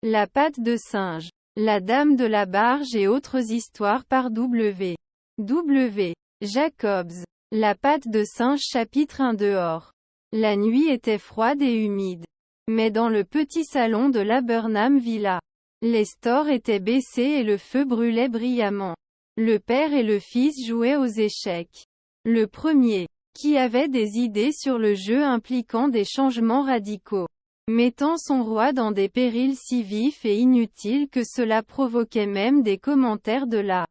La patte de singe. La dame de la barge et autres histoires par W. W. Jacobs. La patte de singe chapitre 1 dehors. La nuit était froide et humide. Mais dans le petit salon de la Burnham Villa, les stores étaient baissés et le feu brûlait brillamment. Le père et le fils jouaient aux échecs. Le premier, qui avait des idées sur le jeu impliquant des changements radicaux, mettant son roi dans des périls si vifs et inutiles que cela provoquait même des commentaires de la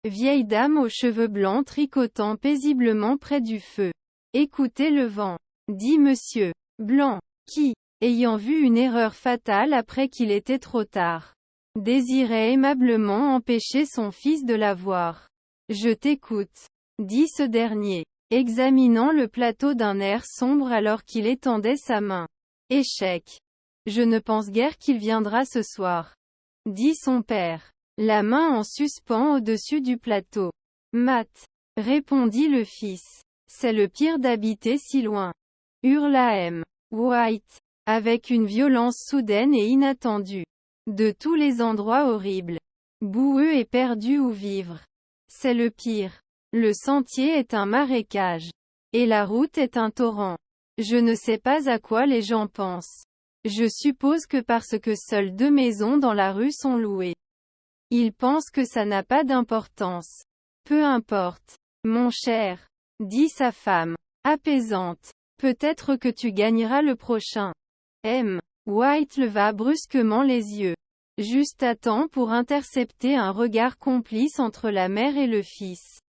vieille dame aux cheveux blancs tricotant paisiblement près du feu. Écoutez le vent, dit Monsieur Blanc, qui, ayant vu une erreur fatale après qu'il était trop tard, désirait aimablement empêcher son fils de la voir. Je t'écoute, dit ce dernier, examinant le plateau d'un air sombre alors qu'il étendait sa main. Échec. Je ne pense guère qu'il viendra ce soir, dit son père, la main en suspens au-dessus du plateau. Matt, répondit le fils, c'est le pire d'habiter si loin. Hurla M. White, avec une violence soudaine et inattendue. De tous les endroits horribles, boueux et perdus où vivre. C'est le pire. Le sentier est un marécage. Et la route est un torrent. Je ne sais pas à quoi les gens pensent. Je suppose que parce que seules 2 maisons dans la rue sont louées. Ils pensent que ça n'a pas d'importance. Peu importe. Mon cher, dit sa femme, apaisante. Peut-être que tu gagneras le prochain. M. White leva brusquement les yeux. Juste à temps pour intercepter un regard complice entre la mère et le fils.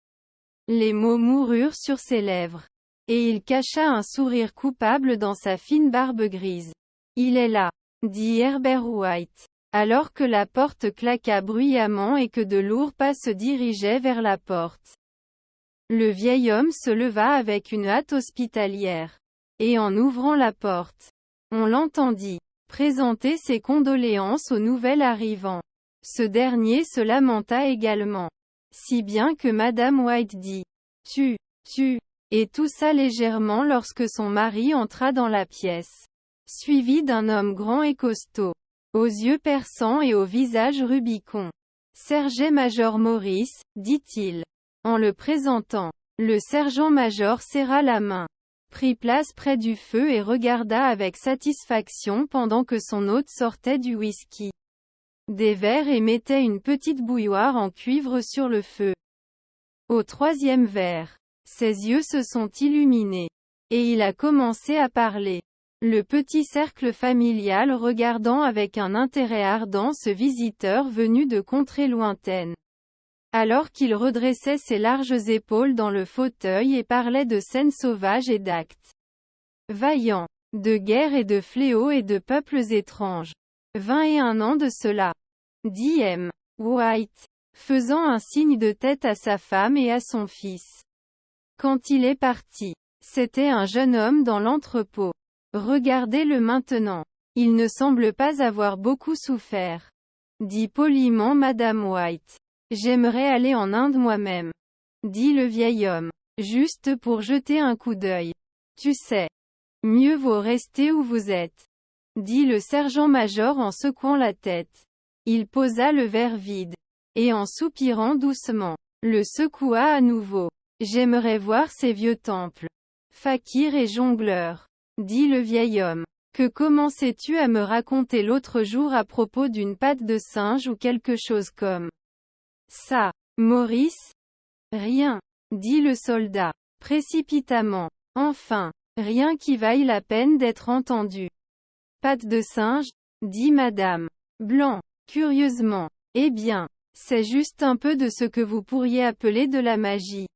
Les mots moururent sur ses lèvres. Et il cacha un sourire coupable dans sa fine barbe grise. Il est là, dit Herbert White, alors que la porte claqua bruyamment et que de lourds pas se dirigeaient vers la porte. Le vieil homme se leva avec une hâte hospitalière. Et en ouvrant la porte, on l'entendit présenter ses condoléances au nouvel arrivant. Ce dernier se lamenta également. Si bien que Madame White dit « Tu, et toussa légèrement lorsque son mari entra dans la pièce. Suivi d'un homme grand et costaud, aux yeux perçants et au visage rubicond. Sergent-major Maurice, dit-il. En le présentant, le sergent-major serra la main, prit place près du feu et regarda avec satisfaction pendant que son hôte sortait du whisky. Des verres et mettait une petite bouilloire en cuivre sur le feu. Au 3e verre, ses yeux se sont illuminés. Et il a commencé à parler. Le petit cercle familial regardant avec un intérêt ardent ce visiteur venu de contrées lointaines. Alors qu'il redressait ses larges épaules dans le fauteuil et parlait de scènes sauvages et d'actes vaillants, de guerre et de fléaux et de peuples étranges. 21 ans de cela, dit M. White, faisant un signe de tête à sa femme et à son fils. Quand il est parti, c'était un jeune homme dans l'entrepôt. Regardez-le maintenant. Il ne semble pas avoir beaucoup souffert, dit poliment Madame White. J'aimerais aller en Inde moi-même, dit le vieil homme, juste pour jeter un coup d'œil. Tu sais, mieux vaut rester où vous êtes, dit le sergent-major en secouant la tête. Il posa le verre vide, et en soupirant doucement, le secoua à nouveau. J'aimerais voir ces vieux temples. Fakir et jongleur, dit le vieil homme. Que commençais-tu à me raconter l'autre jour à propos d'une patte de singe ou quelque chose comme ça, Maurice? Rien, dit le soldat, précipitamment. Enfin, rien qui vaille la peine d'être entendu. Patte de singe? Dit Madame Blanc, curieusement. Eh bien, c'est juste un peu de ce que vous pourriez appeler de la magie.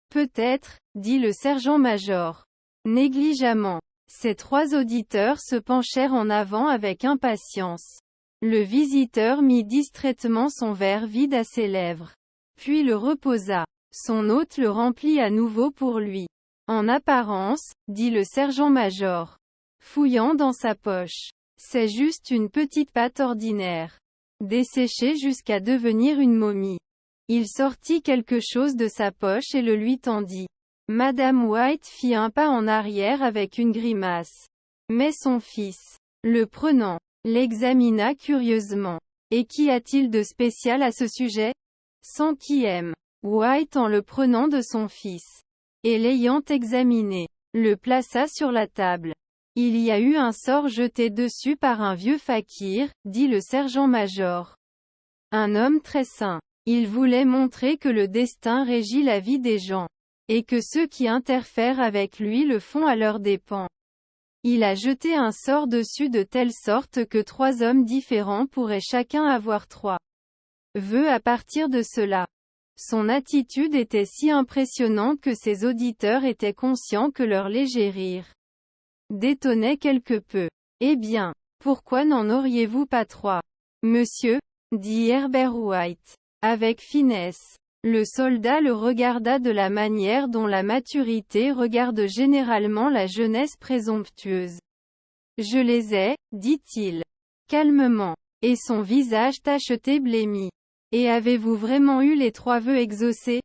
Peut-être, dit le sergent-major. Négligemment. Ces 3 auditeurs se penchèrent en avant avec impatience. Le visiteur mit distraitement son verre vide à ses lèvres. Puis le reposa. Son hôte le remplit à nouveau pour lui. En apparence, dit le sergent-major, fouillant dans sa poche. C'est juste une petite pâte ordinaire, desséchée jusqu'à devenir une momie. Il sortit quelque chose de sa poche et le lui tendit. Madame White fit un pas en arrière avec une grimace. Mais son fils, le prenant, l'examina curieusement. Et qu'y a-t-il de spécial à ce sujet? S'enquit White en le prenant de son fils. Et l'ayant examiné, le plaça sur la table. Il y a eu un sort jeté dessus par un vieux fakir, dit le sergent-major. Un homme très saint. Il voulait montrer que le destin régit la vie des gens. Et que ceux qui interfèrent avec lui le font à leurs dépens. Il a jeté un sort dessus de telle sorte que 3 hommes différents pourraient chacun avoir 3 vœux à partir de cela. Son attitude était si impressionnante que ses auditeurs étaient conscients que leur léger rire détonnait quelque peu. Eh bien, pourquoi n'en auriez-vous pas 3? Monsieur, dit Herbert White, avec finesse. Le soldat le regarda de la manière dont la maturité regarde généralement la jeunesse présomptueuse. Je les ai, dit-il, calmement, et son visage tacheté blêmi. Et avez-vous vraiment eu les 3 vœux exaucés?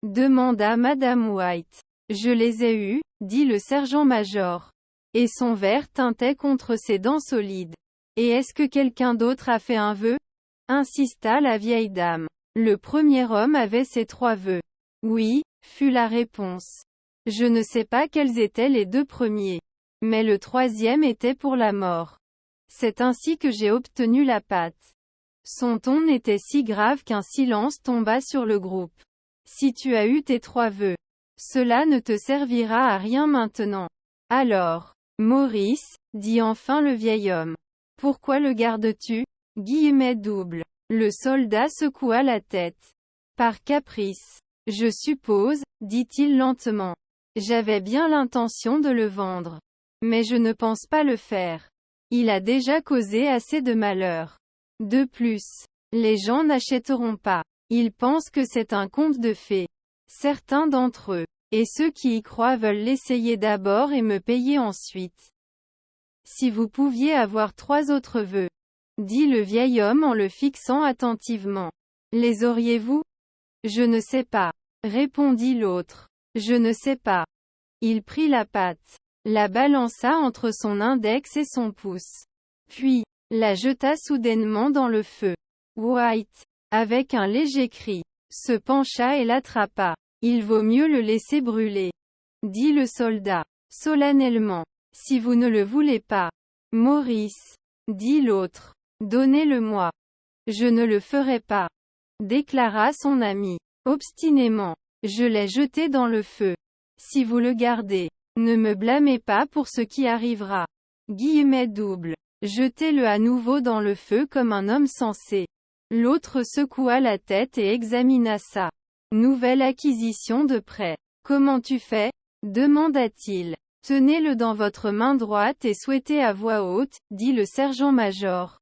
Demanda Madame White. Je les ai eus, dit le sergent-major. Et son verre tintait contre ses dents solides. Et est-ce que quelqu'un d'autre a fait un vœu? Insista la vieille dame. Le premier homme avait ses 3 vœux. Oui, fut la réponse. Je ne sais pas quels étaient les 2 premiers. Mais le 3e était pour la mort. C'est ainsi que j'ai obtenu la pâte. Son ton était si grave qu'un silence tomba sur le groupe. Si tu as eu tes 3 vœux, cela ne te servira à rien maintenant. Alors, Maurice, dit enfin le vieil homme. Pourquoi le gardes-tu? Guillemets double. Le soldat secoua la tête. Par caprice. Je suppose, dit-il lentement. J'avais bien l'intention de le vendre. Mais je ne pense pas le faire. Il a déjà causé assez de malheur. De plus, les gens n'achèteront pas. Ils pensent que c'est un conte de fées. Certains d'entre eux, et ceux qui y croient veulent l'essayer d'abord et me payer ensuite. Si vous pouviez avoir 3 autres vœux, dit le vieil homme en le fixant attentivement. Les auriez-vous? Je ne sais pas, répondit l'autre. Je ne sais pas. Il prit la pâte, la balança entre son index et son pouce. Puis, la jeta soudainement dans le feu. White, avec un léger cri, se pencha et l'attrapa. Il vaut mieux le laisser brûler, dit le soldat, solennellement. Si vous ne le voulez pas, Maurice, dit l'autre, donnez-le-moi. Je ne le ferai pas, déclara son ami, obstinément. Je l'ai jeté dans le feu. Si vous le gardez, ne me blâmez pas pour ce qui arrivera. Guillemets double. Jetez-le à nouveau dans le feu comme un homme sensé. L'autre secoua la tête et examina ça. Nouvelle acquisition de près. Comment tu fais? Demanda-t-il. Tenez-le dans votre main droite et souhaitez à voix haute, dit le sergent-major.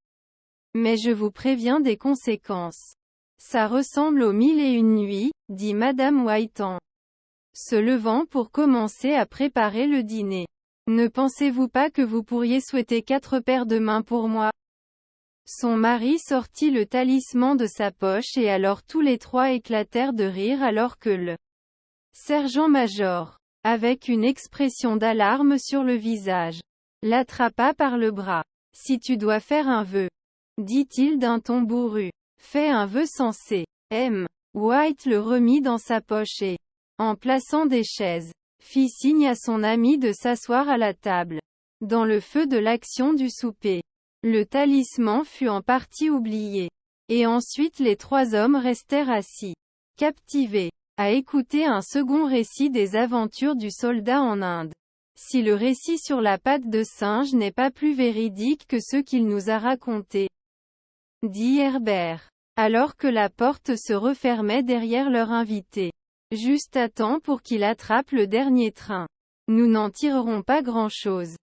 Mais je vous préviens des conséquences. Ça ressemble aux 1001 nuits, dit Madame White en se levant pour commencer à préparer le dîner. Ne pensez-vous pas que vous pourriez souhaiter 4 paires de mains pour moi? Son mari sortit le talisman de sa poche et alors tous les 3 éclatèrent de rire alors que le sergent-major, avec une expression d'alarme sur le visage, l'attrapa par le bras. Si tu dois faire un vœu, dit-il d'un ton bourru, fais un vœu sensé. White le remit dans sa poche et, en plaçant des chaises, fit signe à son ami de s'asseoir à la table. Dans le feu de l'action du souper, le talisman fut en partie oublié. Et ensuite les 3 hommes restèrent assis, captivés, à écouter un second récit des aventures du soldat en Inde. Si le récit sur la patte de singe n'est pas plus véridique que ceux qu'il nous a racontés, dit Herbert, alors que la porte se refermait derrière leur invité. Juste à temps pour qu'il attrape le dernier train. Nous n'en tirerons pas grand-chose.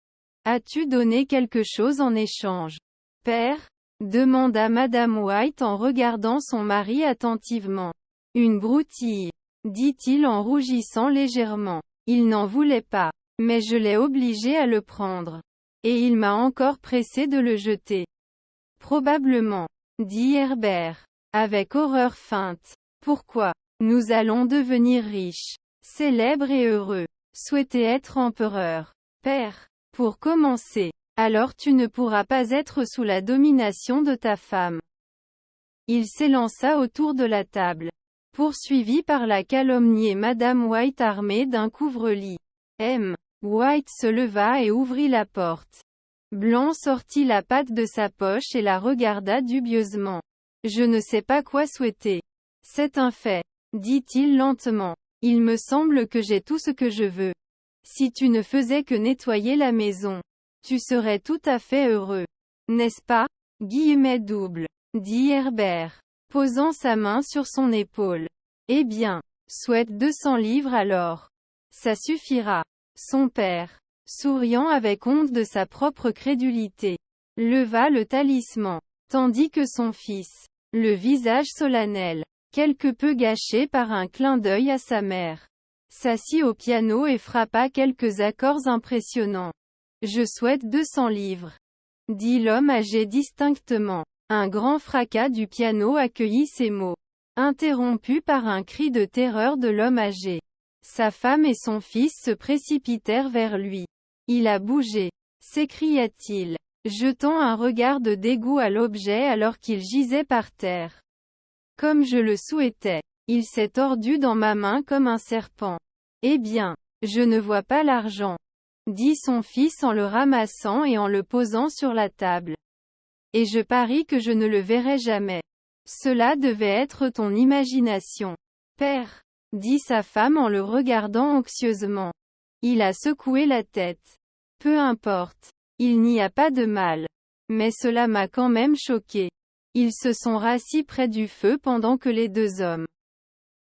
As-tu donné quelque chose en échange, père? Demanda Madame White en regardant son mari attentivement. Une broutille, dit-il en rougissant légèrement. Il n'en voulait pas, mais je l'ai obligé à le prendre. Et il m'a encore pressé de le jeter. Probablement, dit Herbert, avec horreur feinte. Pourquoi? Nous allons devenir riches, célèbres et heureux. Souhaitez être empereur, père. Pour commencer, alors tu ne pourras pas être sous la domination de ta femme. Il s'élança autour de la table, poursuivi par la calomniée Madame White armée d'un couvre-lit. M. White se leva et ouvrit la porte. Blanc sortit la patte de sa poche et la regarda dubieusement. Je ne sais pas quoi souhaiter. C'est un fait, dit-il lentement. Il me semble que j'ai tout ce que je veux. Si tu ne faisais que nettoyer la maison, tu serais tout à fait heureux. N'est-ce pas? Guillemets double, dit Herbert, posant sa main sur son épaule. Eh bien, souhaite 200 livres alors. Ça suffira. Son père, souriant avec honte de sa propre crédulité, leva le talisman, tandis que son fils, le visage solennel, quelque peu gâché par un clin d'œil à sa mère, s'assit au piano et frappa quelques accords impressionnants. Je souhaite 200 livres, dit l'homme âgé distinctement. Un grand fracas du piano accueillit ces mots, interrompu par un cri de terreur de l'homme âgé. Sa femme et son fils se précipitèrent vers lui. Il a bougé, s'écria-t-il, jetant un regard de dégoût à l'objet alors qu'il gisait par terre. Comme je le souhaitais, il s'est tordu dans ma main comme un serpent. Eh bien, je ne vois pas l'argent, dit son fils en le ramassant et en le posant sur la table. Et je parie que je ne le verrai jamais. Cela devait être ton imagination. Père, dit sa femme en le regardant anxieusement. Il a secoué la tête. Peu importe. Il n'y a pas de mal. Mais cela m'a quand même choqué. Ils se sont rassis près du feu pendant que les deux hommes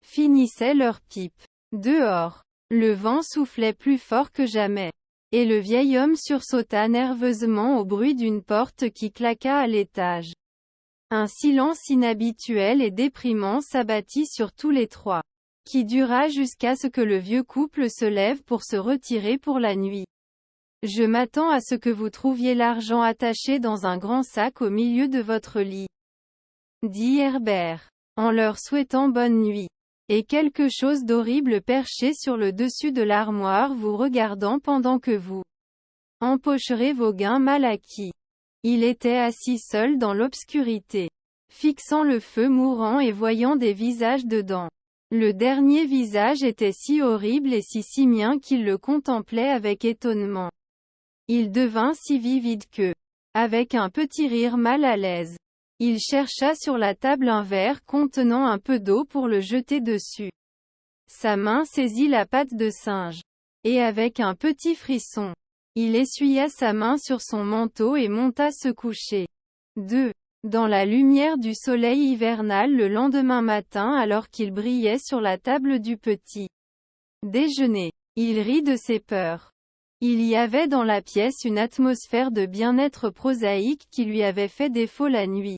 finissaient leur pipe. Dehors, le vent soufflait plus fort que jamais. Et le vieil homme sursauta nerveusement au bruit d'une porte qui claqua à l'étage. Un silence inhabituel et déprimant s'abattit sur tous les trois, qui dura jusqu'à ce que le vieux couple se lève pour se retirer pour la nuit. Je m'attends à ce que vous trouviez l'argent attaché dans un grand sac au milieu de votre lit, dit Herbert, en leur souhaitant bonne nuit. Et quelque chose d'horrible perché sur le dessus de l'armoire vous regardant pendant que vous empocherez vos gains mal acquis. Il était assis seul dans l'obscurité, fixant le feu mourant et voyant des visages dedans. Le dernier visage était si horrible et si simien qu'il le contemplait avec étonnement. Il devint si vivide que, avec un petit rire mal à l'aise, il chercha sur la table un verre contenant un peu d'eau pour le jeter dessus. Sa main saisit la patte de singe. Et avec un petit frisson, il essuya sa main sur son manteau et monta se coucher. 2. Dans la lumière du soleil hivernal le lendemain matin alors qu'il brillait sur la table du petit déjeuner, il rit de ses peurs. Il y avait dans la pièce une atmosphère de bien-être prosaïque qui lui avait fait défaut la nuit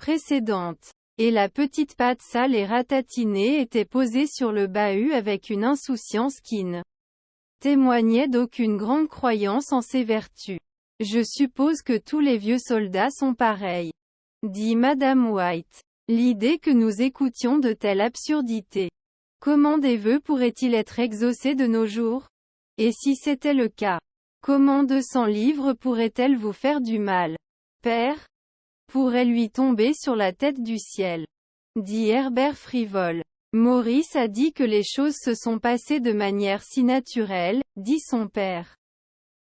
précédente. Et la petite patte sale et ratatinée était posée sur le bahut avec une insouciance qui ne témoignait d'aucune grande croyance en ses vertus. Je suppose que tous les vieux soldats sont pareils, dit Madame White. L'idée que nous écoutions de telles absurdités. Comment des vœux pourraient-ils être exaucés de nos jours? Et si c'était le cas, comment 200 livres pourraient-elles vous faire du mal? Père? Pourrait lui tomber sur la tête du ciel, dit Herbert frivole. Maurice a dit que les choses se sont passées de manière si naturelle, dit son père,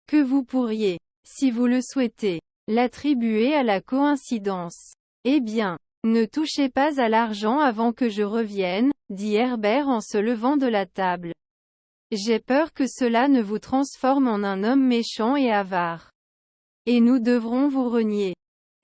que vous pourriez, si vous le souhaitez, l'attribuer à la coïncidence. Eh bien, ne touchez pas à l'argent avant que je revienne, dit Herbert en se levant de la table. J'ai peur que cela ne vous transforme en un homme méchant et avare. Et nous devrons vous renier.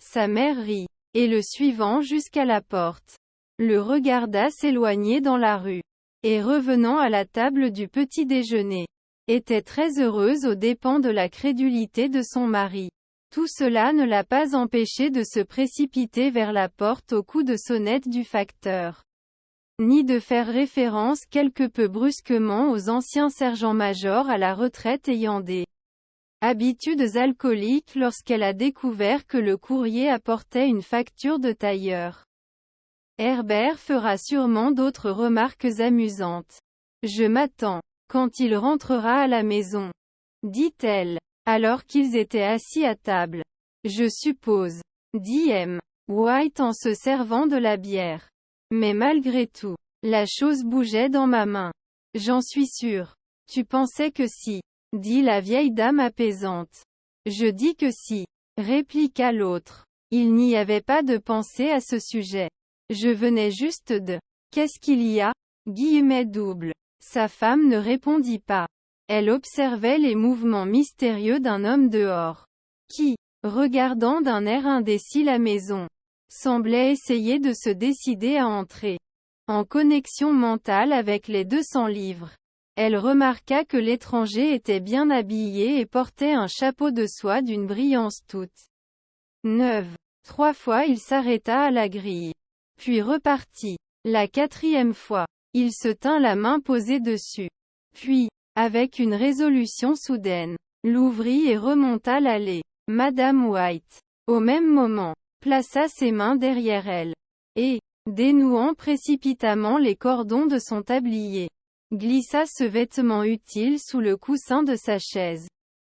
Sa mère rit, et le suivant jusqu'à la porte, le regarda s'éloigner dans la rue, et revenant à la table du petit déjeuner, était très heureuse aux dépens de la crédulité de son mari. Tout cela ne l'a pas empêché de se précipiter vers la porte au coup de sonnette du facteur, ni de faire référence quelque peu brusquement aux anciens sergents-majors à la retraite ayant des habitudes alcooliques lorsqu'elle a découvert que le courrier apportait une facture de tailleur. Herbert fera sûrement d'autres remarques amusantes. Je m'attends, quand il rentrera à la maison, dit-elle. alors qu'ils étaient assis à table. Je suppose, dit M. White en se servant de la bière. Mais malgré tout, la chose bougeait dans ma main. J'en suis sûr. Tu pensais que si, dit la vieille dame apaisante. Je dis que si, répliqua l'autre. Il n'y avait pas de pensée à ce sujet. Je venais juste de. Qu'est-ce qu'il y a? Guillemets double. Sa femme ne répondit pas. Elle observait les mouvements mystérieux d'un homme dehors, qui, regardant d'un air indécis la maison, semblait essayer de se décider à entrer en connexion mentale avec les 200 livres. Elle remarqua que l'étranger était bien habillé et portait un chapeau de soie d'une brillance toute neuve. 3 fois il s'arrêta à la grille, puis repartit. La 4e fois, il se tint la main posée dessus. Puis, avec une résolution soudaine, l'ouvrit et remonta l'allée. Madame White, au même moment, plaça ses mains derrière elle, et, dénouant précipitamment les cordons de son tablier, glissa ce vêtement utile sous le coussin de sa chaise.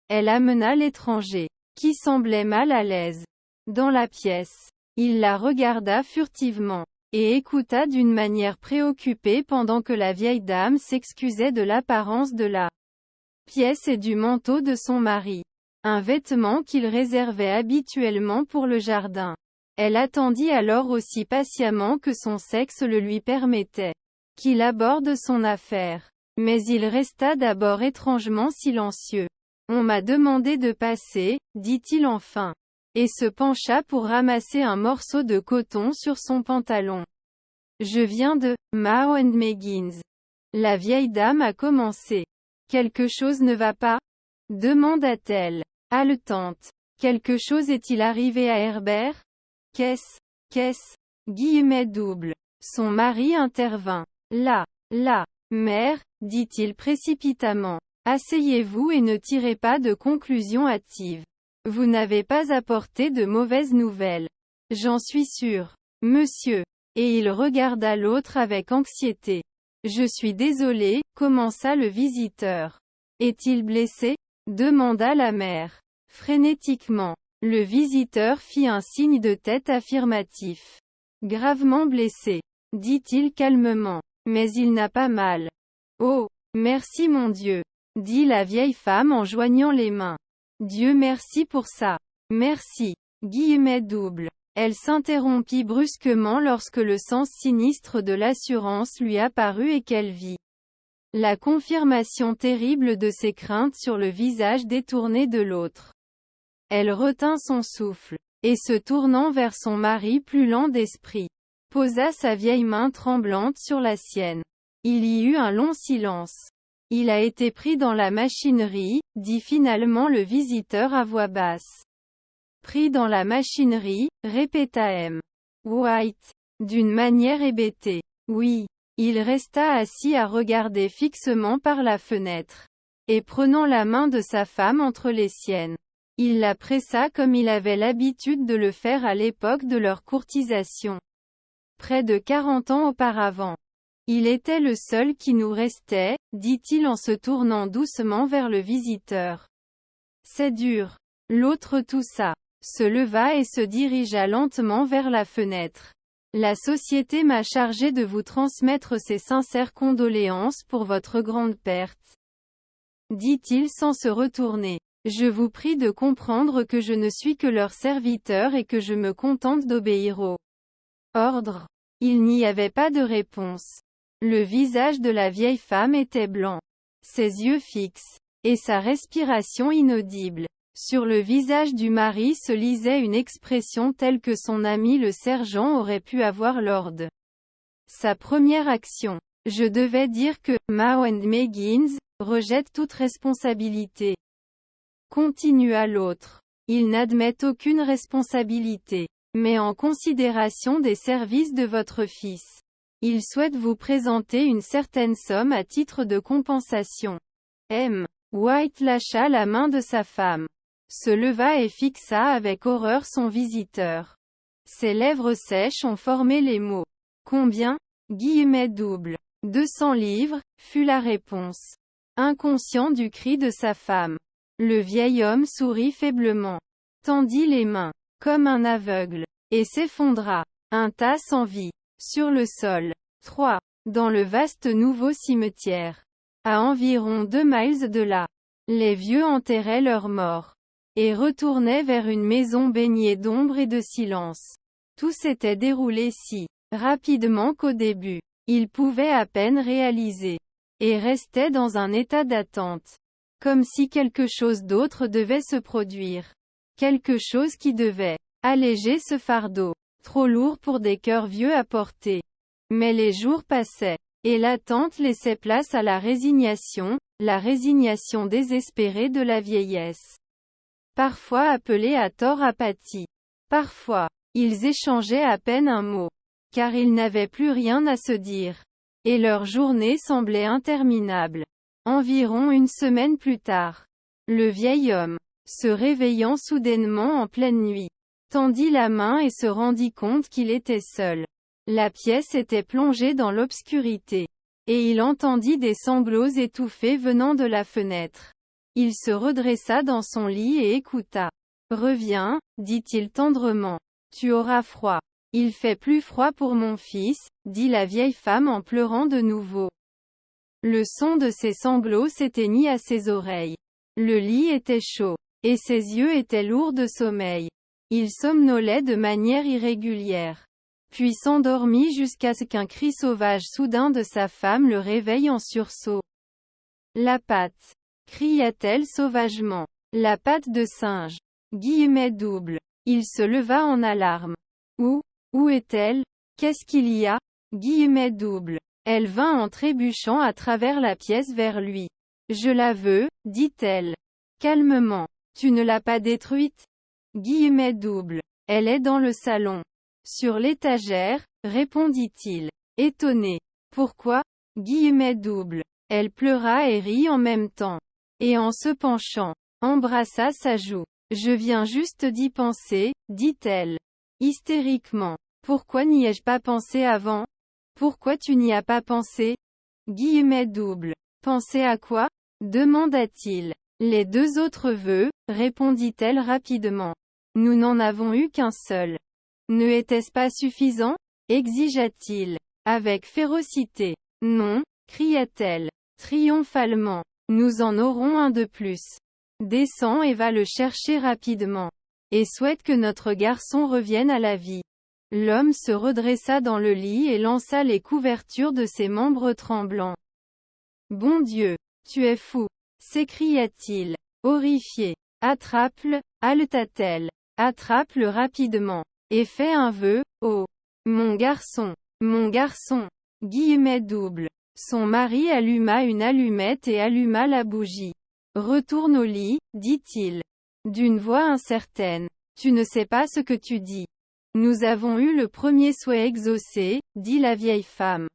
Elle amena l'étranger, qui semblait mal à l'aise, dans la pièce. Il la regarda furtivement, et écouta d'une manière préoccupée pendant que la vieille dame s'excusait de l'apparence de la pièce et du manteau de son mari, un vêtement qu'il réservait habituellement pour le jardin. Elle attendit alors aussi patiemment que son sexe le lui permettait, qu'il aborde son affaire. Mais il resta d'abord étrangement silencieux. On m'a demandé de passer, dit-il enfin, et se pencha pour ramasser un morceau de coton sur son pantalon. Je viens de Mao & Meggins. La vieille dame a commencé. Quelque chose ne va pas? Demanda-t-elle, haletante. Quelque chose est-il arrivé à Herbert? Qu'est-ce? Guillemets double. Son mari intervint. La mère, dit-il précipitamment. Asseyez-vous et ne tirez pas de conclusions hâtives. Vous n'avez pas apporté de mauvaises nouvelles. J'en suis sûr, monsieur. Et il regarda l'autre avec anxiété. Je suis désolé, commença le visiteur. Est-il blessé? Demanda la mère. Frénétiquement. Le visiteur fit un signe de tête affirmatif. Gravement blessé, dit-il calmement. Mais il n'a pas mal. Oh, merci mon Dieu, dit la vieille femme en joignant les mains. Dieu merci pour ça. Merci. Guillemets double. Elle s'interrompit brusquement lorsque le sens sinistre de l'assurance lui apparut et qu'elle vit la confirmation terrible de ses craintes sur le visage détourné de l'autre. Elle retint son souffle, et se tournant vers son mari plus lent d'esprit, posa sa vieille main tremblante sur la sienne. Il y eut un long silence. Il a été pris dans la machinerie, dit finalement le visiteur à voix basse. Pris dans la machinerie, répéta M. White, d'une manière hébétée. Oui. Il resta assis à regarder fixement par la fenêtre. Et prenant la main de sa femme entre les siennes, il la pressa comme il avait l'habitude de le faire à l'époque de leur courtisation. Près de 40 ans auparavant. Il était le seul qui nous restait, dit-il en se tournant doucement vers le visiteur. C'est dur. L'autre toussa, se leva et se dirigea lentement vers la fenêtre. La société m'a chargé de vous transmettre ses sincères condoléances pour votre grande perte, dit-il sans se retourner. Je vous prie de comprendre que je ne suis que leur serviteur et que je me contente d'obéir aux ordres. Il n'y avait pas de réponse. Le visage de la vieille femme était blanc, ses yeux fixes, et sa respiration inaudible. Sur le visage du mari se lisait une expression telle que son ami le sergent aurait pu avoir lors de sa première action. Je devais dire que Mao & Meggins rejette toute responsabilité. Continua l'autre. Il n'admet aucune responsabilité, mais en considération des services de votre fils, il souhaite vous présenter une certaine somme à titre de compensation. M. White lâcha la main de sa femme, se leva et fixa avec horreur son visiteur. Ses lèvres sèches ont formé les mots. Combien? Guillemets double. 200 livres, fut la réponse. Inconscient du cri de sa femme. Le vieil homme sourit faiblement, tendit les mains, comme un aveugle, et s'effondra, un tas sans vie, sur le sol. 3. Dans le vaste nouveau cimetière. À environ 2 miles de là, les vieux enterraient leurs morts, et retournaient vers une maison baignée d'ombre et de silence. Tout s'était déroulé si rapidement qu'au début, ils pouvaient à peine réaliser, et restaient dans un état d'attente. Comme si quelque chose d'autre devait se produire. Quelque chose qui devait alléger ce fardeau, trop lourd pour des cœurs vieux à porter. Mais les jours passaient, et l'attente laissait place à la résignation désespérée de la vieillesse. Parfois appelée à tort apathie. Parfois, ils échangeaient à peine un mot, car ils n'avaient plus rien à se dire. Et leur journée semblait interminable. Environ une semaine plus tard, le vieil homme, se réveillant soudainement en pleine nuit, tendit la main et se rendit compte qu'il était seul. La pièce était plongée dans l'obscurité, et il entendit des sanglots étouffés venant de la fenêtre. Il se redressa dans son lit et écouta. « Reviens, dit-il tendrement. Tu auras froid. » « Il fait plus froid pour mon fils, dit la vieille femme en pleurant de nouveau. Le son de ses sanglots s'éteignit à ses oreilles. Le lit était chaud, et ses yeux étaient lourds de sommeil. Il somnolait de manière irrégulière, puis s'endormit jusqu'à ce qu'un cri sauvage soudain de sa femme le réveille en sursaut. « La patte !» cria-t-elle sauvagement. « La patte de singe !» Double. Il se leva en alarme. Où est-elle? Qu'est-ce qu'il y a? Double. Elle vint en trébuchant à travers la pièce vers lui. Je la veux, dit-elle. Calmement. Tu ne l'as pas détruite? Double. Elle est dans le salon. Sur l'étagère, répondit-il, étonné. Pourquoi? Double. Elle pleura et rit en même temps. Et en se penchant, embrassa sa joue. Je viens juste d'y penser, dit-elle. Hystériquement. Pourquoi n'y ai-je pas pensé avant? Pourquoi tu n'y as pas pensé? Double. Pensé à quoi? Demanda-t-il. Les 2 autres vœux, répondit-elle rapidement. Nous n'en avons eu qu'un seul. Ne était-ce pas suffisant? Exigea-t-il. Avec férocité. Non, cria-t-elle. Triomphalement. Nous en aurons un de plus. Descends et va le chercher rapidement. Et souhaite que notre garçon revienne à la vie. L'homme se redressa dans le lit et lança les couvertures de ses membres tremblants. Bon Dieu! Tu es fou! S'écria-t-il, horrifié. Attrape-le, haleta-t-elle. Attrape-le rapidement. Et fais un vœu, oh! Mon garçon! Mon garçon! Double. Son mari alluma une allumette et alluma la bougie. Retourne au lit, dit-il. D'une voix incertaine. Tu ne sais pas ce que tu dis. Nous avons eu le premier souhait exaucé, dit la vieille femme.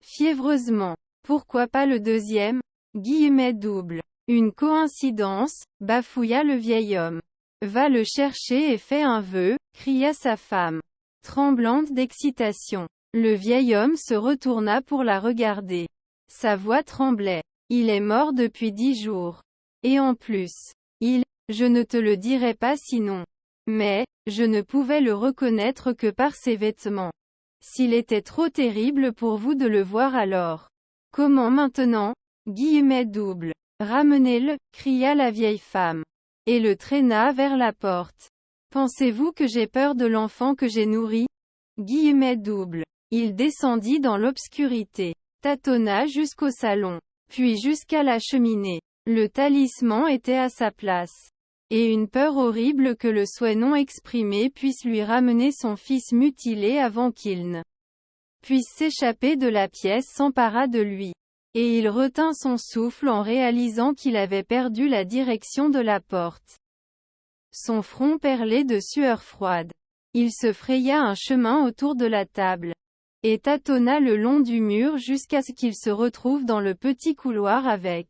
Fiévreusement. Pourquoi pas le deuxième? Double. Une coïncidence, bafouilla le vieil homme. Va le chercher et fais un vœu, cria sa femme, tremblante d'excitation. Le vieil homme se retourna pour la regarder. Sa voix tremblait. Il est mort depuis 10 jours. Et en plus, je ne te le dirai pas sinon. Mais, je ne pouvais le reconnaître que par ses vêtements. S'il était trop terrible pour vous de le voir alors. Comment maintenant? Double. Ramenez-le, cria la vieille femme. Et le traîna vers la porte. Pensez-vous que j'ai peur de l'enfant que j'ai nourri? Double. Il descendit dans l'obscurité, tâtonna jusqu'au salon, puis jusqu'à la cheminée. Le talisman était à sa place. Et une peur horrible que le souhait non exprimé puisse lui ramener son fils mutilé avant qu'il ne puisse s'échapper de la pièce s'empara de lui. Et il retint son souffle en réalisant qu'il avait perdu la direction de la porte. Son front perlait de sueur froide. Il se fraya un chemin autour de la table, et tâtonna le long du mur jusqu'à ce qu'il se retrouve dans le petit couloir avec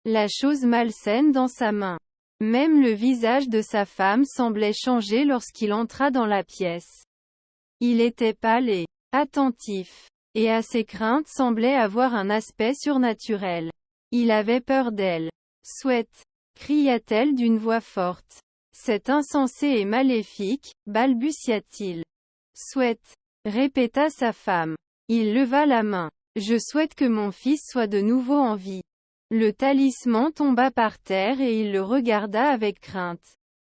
la chose malsaine dans sa main. Même le visage de sa femme semblait changer lorsqu'il entra dans la pièce. Il était pâle et attentif, et à ses craintes semblait avoir un aspect surnaturel. Il avait peur d'elle. Souhaite. cria-t-elle d'une voix forte. C'est insensé et maléfique, balbutia-t-il. Souhaite, répéta sa femme. Il leva la main. Je souhaite que mon fils soit de nouveau en vie. Le talisman tomba par terre et il le regarda avec crainte.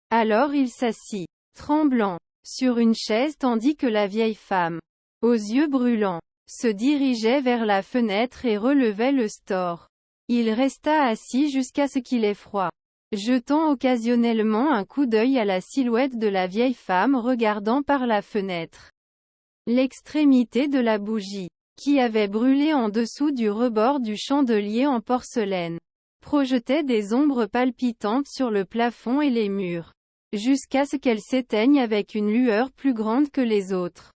Alors il s'assit, tremblant, sur une chaise tandis que la vieille femme, aux yeux brûlants, se dirigeait vers la fenêtre et relevait le store. Il resta assis jusqu'à ce qu'il ait froid, jetant occasionnellement un coup d'œil à la silhouette de la vieille femme regardant par la fenêtre. L'extrémité de la bougie, qui avait brûlé en dessous du rebord du chandelier en porcelaine, projetait des ombres palpitantes sur le plafond et les murs, jusqu'à ce qu'elles s'éteignent avec une lueur plus grande que les autres.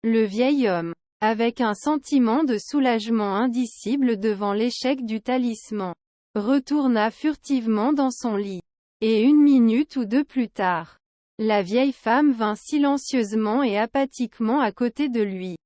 Le vieil homme, avec un sentiment de soulagement indicible devant l'échec du talisman, retourna furtivement dans son lit. Et 1 minute ou 2 plus tard, la vieille femme vint silencieusement et apathiquement à côté de lui.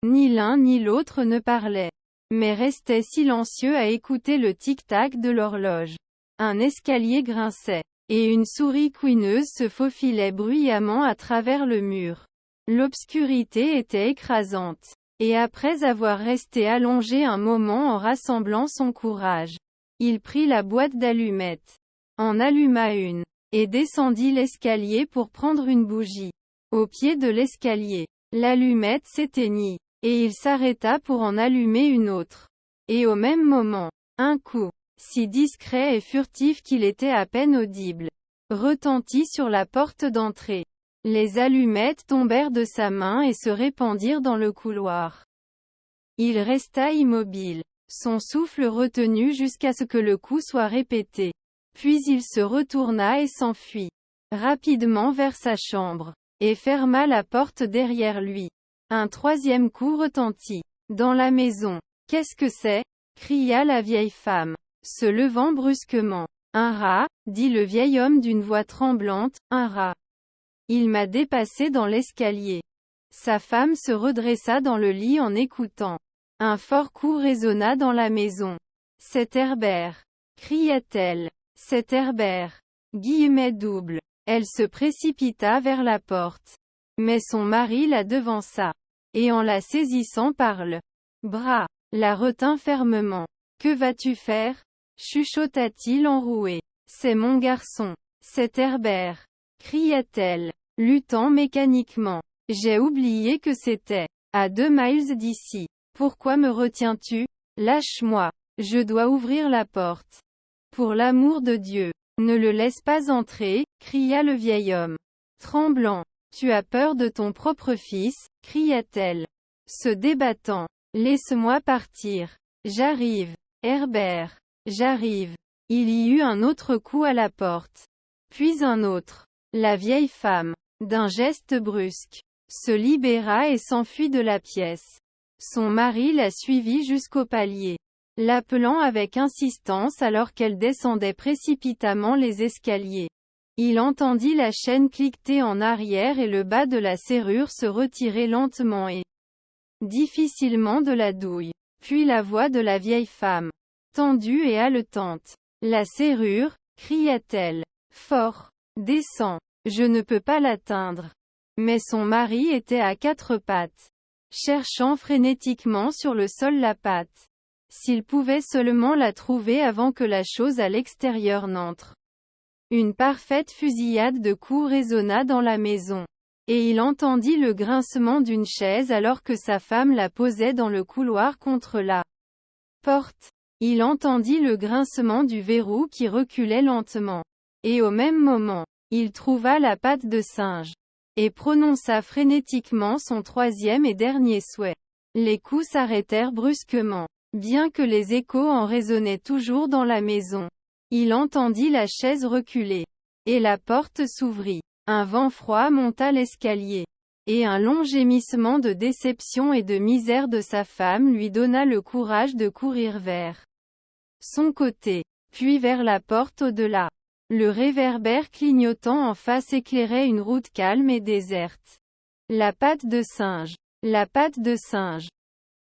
Ni l'un ni l'autre ne parlait, mais restaient silencieux à écouter le tic-tac de l'horloge. Un escalier grinçait, et une souris couineuse se faufilait bruyamment à travers le mur. L'obscurité était écrasante. Et après avoir resté allongé un moment en rassemblant son courage, il prit la boîte d'allumettes, en alluma une, et descendit l'escalier pour prendre une bougie. Au pied de l'escalier, l'allumette s'éteignit, et il s'arrêta pour en allumer une autre. Et au même moment, un coup, si discret et furtif qu'il était à peine audible, retentit sur la porte d'entrée. Les allumettes tombèrent de sa main et se répandirent dans le couloir. Il resta immobile, son souffle retenu jusqu'à ce que le coup soit répété. Puis il se retourna et s'enfuit rapidement vers sa chambre, et ferma la porte derrière lui. Un troisième coup retentit dans la maison. Qu'est-ce que c'est? Cria la vieille femme, se levant brusquement. Un rat, dit le vieil homme d'une voix tremblante, un rat. Il m'a dépassé dans l'escalier. Sa femme se redressa dans le lit en écoutant. Un fort coup résonna dans la maison. C'est Herbert, cria-t-elle. C'est Herbert. Guillemets double. Elle se précipita vers la porte. Mais son mari la devança. Et en la saisissant par le bras, la retint fermement. Que vas-tu faire? Chuchota-t-il enroué. C'est mon garçon. C'est Herbert, cria-t-elle, luttant mécaniquement. J'ai oublié que c'était à 2 miles d'ici. Pourquoi me retiens-tu? Lâche-moi. Je dois ouvrir la porte. Pour l'amour de Dieu, ne le laisse pas entrer, cria le vieil homme. Tremblant. Tu as peur de ton propre fils, cria-t-elle, se débattant. Laisse-moi partir. J'arrive. Herbert. J'arrive. Il y eut un autre coup à la porte. Puis un autre. La vieille femme, d'un geste brusque, se libéra et s'enfuit de la pièce. Son mari la suivit jusqu'au palier, l'appelant avec insistance alors qu'elle descendait précipitamment les escaliers. Il entendit la chaîne cliqueter en arrière et le bas de la serrure se retirer lentement et difficilement de la douille. Puis la voix de la vieille femme, tendue et haletante. La serrure, cria-t-elle, fort, descend. Je ne peux pas l'atteindre. Mais son mari était à 4 pattes, cherchant frénétiquement sur le sol la patte. S'il pouvait seulement la trouver avant que la chose à l'extérieur n'entre. Une parfaite fusillade de coups résonna dans la maison. Et il entendit le grincement d'une chaise alors que sa femme la posait dans le couloir contre la porte. Il entendit le grincement du verrou qui reculait lentement. Et au même moment, il trouva la patte de singe. Et prononça frénétiquement son troisième et dernier souhait. Les coups s'arrêtèrent brusquement. Bien que les échos en résonnaient toujours dans la maison. Il entendit la chaise reculer. Et la porte s'ouvrit. Un vent froid monta l'escalier. Et un long gémissement de déception et de misère de sa femme lui donna le courage de courir vers son côté, puis vers la porte au-delà. Le réverbère clignotant en face éclairait une route calme et déserte. La patte de singe. La patte de singe.